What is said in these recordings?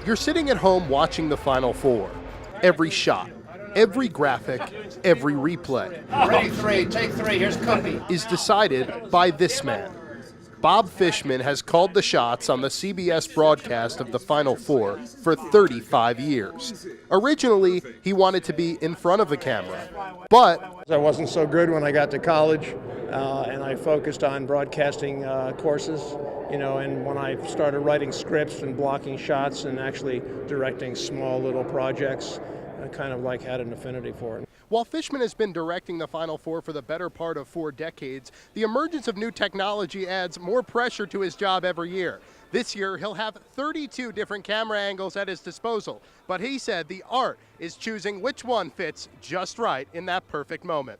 You're sitting at home watching the Final Four. Every shot, every graphic, every replay Ready three, take three, here's Cuppy. is decided by this man. Bob Fishman has called the shots on the CBS broadcast of the Final Four for 35 years. Originally, he wanted to be in front of the camera, but I wasn't so good when I got to college, and I focused on broadcasting courses, and when I started writing scripts and blocking shots and actually directing small little projects, I kind of had an affinity for it. While Fishman has been directing the Final Four for the better part of 4 decades, the emergence of new technology adds more pressure to his job every year. This year, he'll have 32 different camera angles at his disposal, but he said the art is choosing which one fits just right in that perfect moment.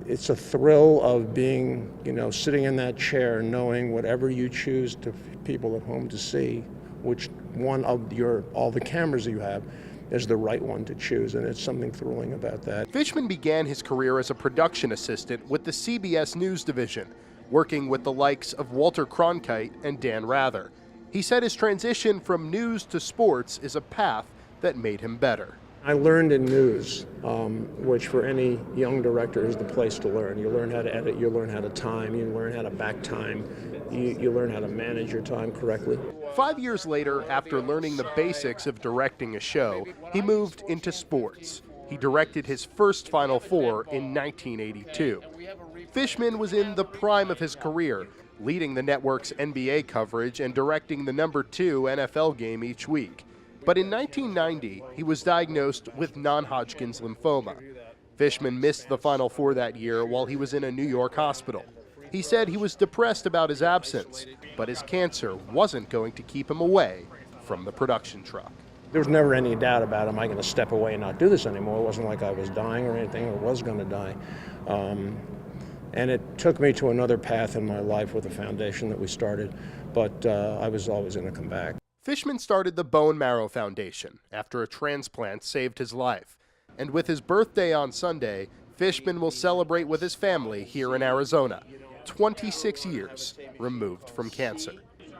It's a thrill of being, sitting in that chair, knowing whatever you choose to people at home to see, which one of all the cameras you have is the right one to choose, and it's something thrilling about that. Fishman began his career as a production assistant with the CBS News division, working with the likes of Walter Cronkite and Dan Rather. He said his transition from news to sports is a path that made him better. I learned in news, which for any young director is the place to learn. You learn how to edit, you learn how to time, you learn how to back time, you learn how to manage your time correctly. 5 years later, after learning the basics of directing a show, he moved into sports. He directed his first Final Four in 1982. Fishman was in the prime of his career, leading the network's NBA coverage and directing the #2 NFL game each week. But in 1990, he was diagnosed with non-Hodgkin's lymphoma. Fishman missed the Final Four that year while he was in a New York hospital. He said he was depressed about his absence, but his cancer wasn't going to keep him away from the production truck. There was never any doubt about, am I going to step away and not do this anymore? It wasn't like I was dying or anything, or was going to die. And it took me to another path in my life with the foundation that we started, but I was always going to come back. Fishman started the Bone Marrow Foundation after a transplant saved his life. And with his birthday on Sunday, Fishman will celebrate with his family here in Arizona, 26 years removed from cancer.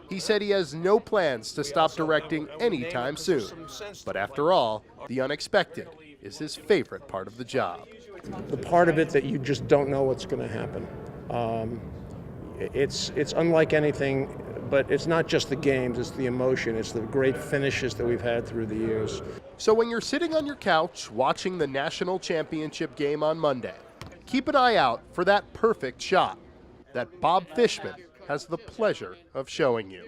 He said he has no plans to stop directing anytime soon. But after all, the unexpected is his favorite part of the job. The part of it that you just don't know what's going to happen. It's unlike anything, but it's not just the games, it's the emotion, it's the great finishes that we've had through the years. So when you're sitting on your couch watching the national championship game on Monday, keep an eye out for that perfect shot that Bob Fishman has the pleasure of showing you.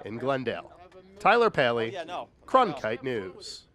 In Glendale, Tyler Paley, Cronkite News.